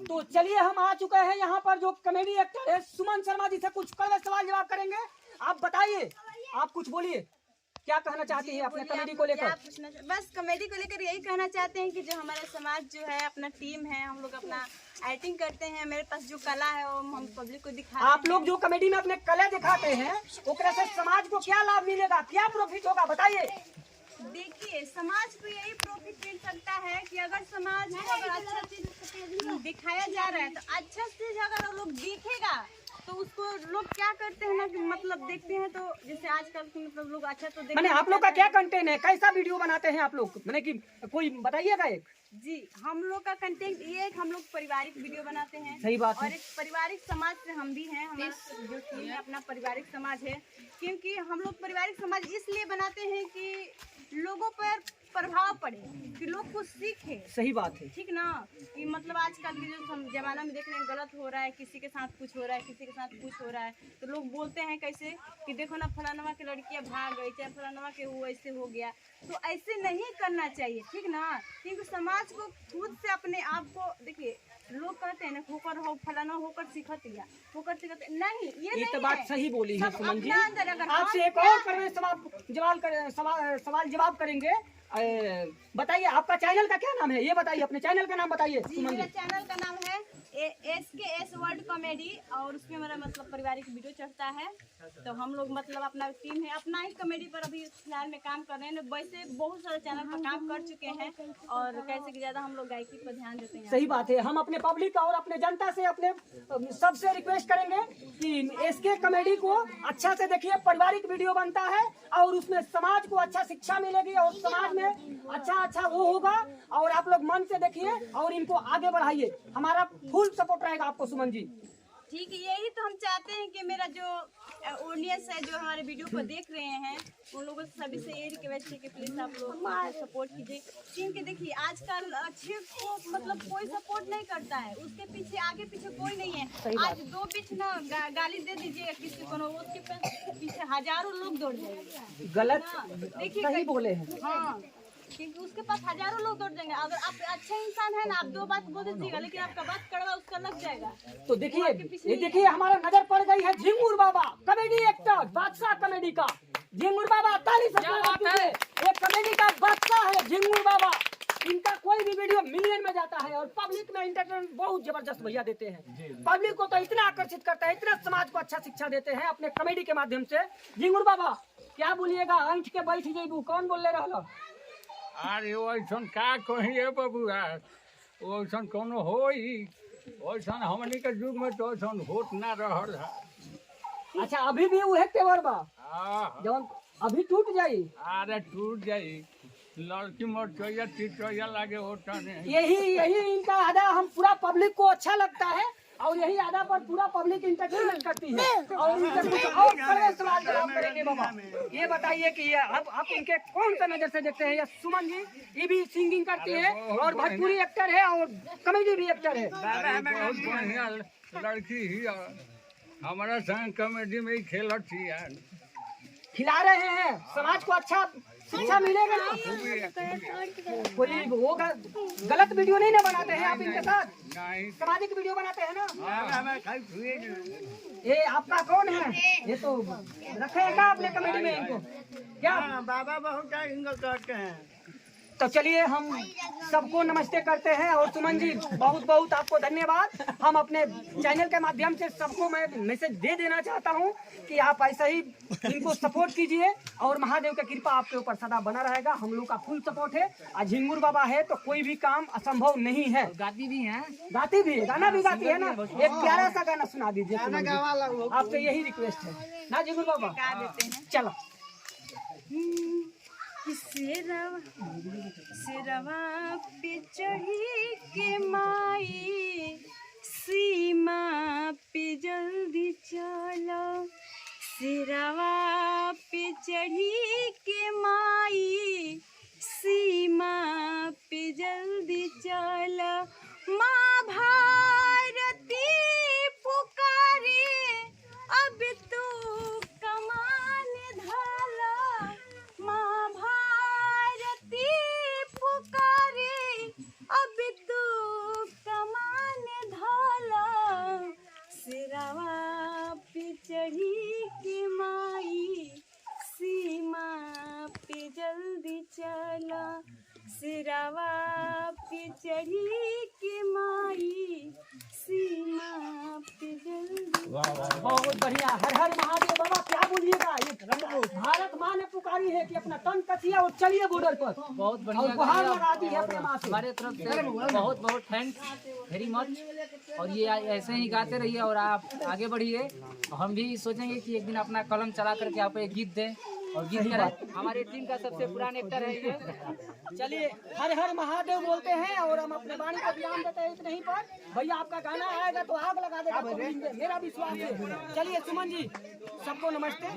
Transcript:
तो चलिए हम आ चुके हैं यहाँ पर जो कॉमेडी एक्टर है सुमन शर्मा जी से कुछ कड़वे सवाल जवाब करेंगे। आप बताइए, आप कुछ बोलिए, क्या कहना चाहती है अपने कॉमेडी को लेकर? बस कॉमेडी को लेकर यही कहना चाहते हैं कि जो हमारा समाज जो है, अपना टीम है, हम लोग अपना एक्टिंग करते हैं। मेरे पास जो कला है वो हम पब्लिक को दिखाते हैं। आप लोग जो कॉमेडी में अपने कला दिखाते हैं ओकरे से समाज को क्या लाभ मिलेगा, क्या प्रॉफिट होगा, बताइए। देखिए, समाज को यही प्रॉफिट मिल सकता है कि अगर समाज को अगर अच्छा चीज दिखाया जा रहा है तो अच्छा चीज अगर लोग देखेगा तो उसको लोग क्या करते हैं ना कि मतलब देखते हैं। तो जैसे आजकल के मतलब लोग अच्छा तो देखते मैंने आप लोग का क्या कंटेंट है, कैसा वीडियो बनाते हैं आप लोग, मैंने कि कोई बताइएगा एक। जी, हम लोग का कंटेंट ये है कि हम लोग पारिवारिक वीडियो बनाते हैं। सही बात है। और एक पारिवारिक समाज से हम भी हैं। हमारा जो टीम है अपना पारिवारिक समाज है, क्योंकि हम लोग पारिवारिक समाज इसलिए बनाते हैं कि लोगों पर प्रभाव पड़े, कि लोग कुछ सीखे। सही बात है, ठीक ना, कि मतलब आजकल के जो जमाना में देख रहे हैं गलत हो रहा है, किसी के साथ कुछ हो रहा है, किसी के साथ कुछ हो रहा है, तो लोग बोलते हैं कैसे कि देखो ना फलानवा की लड़कियां भाग गई, चाहे फलानवा के वो ऐसे हो गया। तो ऐसे नहीं करना चाहिए, ठीक ना, क्योंकि समाज को खुद से अपने आप को देखिए। लोग कहते हैं ना होकर हो फलाना होकर सीखत या होकर सीखत नहीं, ये नहीं तो बात है। सही बोली है सुमन जी। अगर आपसे एक और सवाल जवाब करेंगे। बताइए आपका चैनल का क्या नाम है, ये बताइए, अपने चैनल का नाम बताइए सुमन जी। मेरा चैनल का नाम है SKS वर्ल्ड कॉमेडी, और उसमें मेरा मतलब पारिवारिक वीडियो चढ़ता है। तो हम लोग मतलब अपना टीम है, अपना ही कॉमेडी पर अभी फिलहाल में काम कर रहे हैं। वैसे बहुत सारे चैनल पर काम कर चुके हैं, और कैसे कि ज्यादा हम लोग गायकी पर ध्यान देते हैं। सही बात है। हम अपने पब्लिक और अपने जनता से अपने सबसे रिक्वेस्ट करेंगे कि SK कॉमेडी को अच्छा से देखिए, पारिवारिक वीडियो बनता है और उसमें समाज को अच्छा शिक्षा मिलेगी और समाज में अच्छा वो होगा। और आप लोग मन से देखिए और इनको आगे बढ़ाइए, हमारा फुल सपोर्ट रहेगा आपको सुमन जी। ठीक है, यही तो हम चाहते हैं कि मेरा जो ऑडियंस है जो हमारे वीडियो को देख रहे हैं उन लोगों से सभी से ये रिक्वेस्ट है कि प्लीज आप लोग सपोर्ट कीजिए। क्योंकि देखिए आजकल अच्छे को मतलब कोई सपोर्ट नहीं करता है, उसके पीछे आगे पीछे कोई नहीं है। आज दो बीच ना गाली दे दीजिएगा किसी को, उसके पीछे हजारों लोग दौड़ जाएंगे। गलत देखिए सही बोले हैं। हाँ, क्योंकि उसके पास हजारों लोग दौड़ जाएंगे। अगर आप अच्छे इंसान है ना, आप दो बात बोल दीजिएगा, लेकिन आपका बात कड़वा उसका लग जाएगा। तो देखिए ये देखिए हमारा नजर पड़ गई है झिंगुर बाबा, कॉमेडी एक्टर, बादशाह कॉमेडी का झिंगुर बाबा। ताली से एक कॉमेडी का बादशाह है झिंगुर बाबा। इनका कोई भी वीडियो मिलियन में जाता है और पब्लिक में एंटरटेनमेंट बहुत जबरदस्त भैया देते हैं। पब्लिक को तो इतना आकर्षित करता है, इतना समाज को अच्छा शिक्षा देते हैं अपने कॉमेडी के माध्यम से। झिंगुर बाबा क्या बोलिएगा, अंठ के बैठ जेबू, कौन बोल रहा? अरे वैसन का कहिए बबुआ, वैसन कोनो होई, वैसन हमनी के युग में तो वैसन होत ना रहल है। अच्छा अभी भी वह तेवर बा हाँ, जवन अभी टूट जाई? अरे टूट जाई, लड़की मोर चोया चिचोया लागे होता नहीं। यही इनका आधा हम पूरा पब्लिक को अच्छा लगता है और यही आधा पर पूरा पब्लिक इंटरटेनमेंट करती है। और इनसे कुछ और बड़े सवाल जवाब करेंगे बाबा। ये बताइए कि ये अब आप इनके कौन सा नजर से देखते हैं? ये सुमन जी, ये भी सिंगिंग करती है और भोजपुरी एक्टर है और कॉमेडी भी एक्टर है। बहुत बढ़िया लड़की ही हमारा संग कॉमेडी में ही खेलती है। खिला रहे हैं, समाज को अच्छा शिक्षा मिलेगा। कोई वो गलत वीडियो नहीं ना बनाते हैं आप इनके साथ? नहीं, सामाजिक वीडियो बनाते हैं ना? हाँ। ये आपका कौन है? ये तो रखेगा अपने कमेटी में इनको क्या? बाबा बहुत इंगल करते हैं। तो चलिए हम सबको नमस्ते करते हैं और सुमन जी बहुत बहुत आपको धन्यवाद। हम अपने चैनल के माध्यम से सबको मैं मैसेज दे देना चाहता हूं कि आप ऐसा ही इनको सपोर्ट कीजिए और महादेव की कृपा आपके ऊपर सदा बना रहेगा। हम लोग का फुल सपोर्ट है। आज झिंगुर बाबा है तो कोई भी काम असंभव नहीं है। गाती भी है, गाना भी गाती है ना। एक प्यारा सा गाना सुना दीजिए सुमन जी, आपसे यही रिक्वेस्ट है ना झिंगुर बाबा। चलो सिरवा पे चढ़ी के माई, सीमा पे जल्दी चलो। सिरवा पे चढ़ी के माई, सीमा पे जल्दी चलो। माँ भारती पुकारे, अब तू कमान ढाला। माँ भारती पुकारे, अब तू कमान पे चढ़ी के माई सीमा पे जल्दी। बहुत बढ़िया। हर हर महादेव। बाबा क्या बोलिएगा? ये भारत माँ ने पुकारी है कि अपना तन कसिया और चलिए बॉर्डर पर। बहुत और बढ़िया गुहार लगाती है अपने माँ से। हमारे तरफ से बहुत बहुत थैंक्स वेरी मच। और ये ऐसे ही गाते रहिए और आप आगे बढ़िए। हम भी सोचेंगे कि एक दिन अपना कलम चला करके आप एक गीत दें और गीत करें। हमारे टीम का सबसे पुराने एक्टर है ये। चलिए हर हर महादेव बोलते हैं और हम अपने वाणी को विराम देते हैं इतने ही पर। भैया आपका गाना आएगा तो आग लगा देगा, मेरा विश्वास है। चलिए सुमन जी सबको नमस्ते।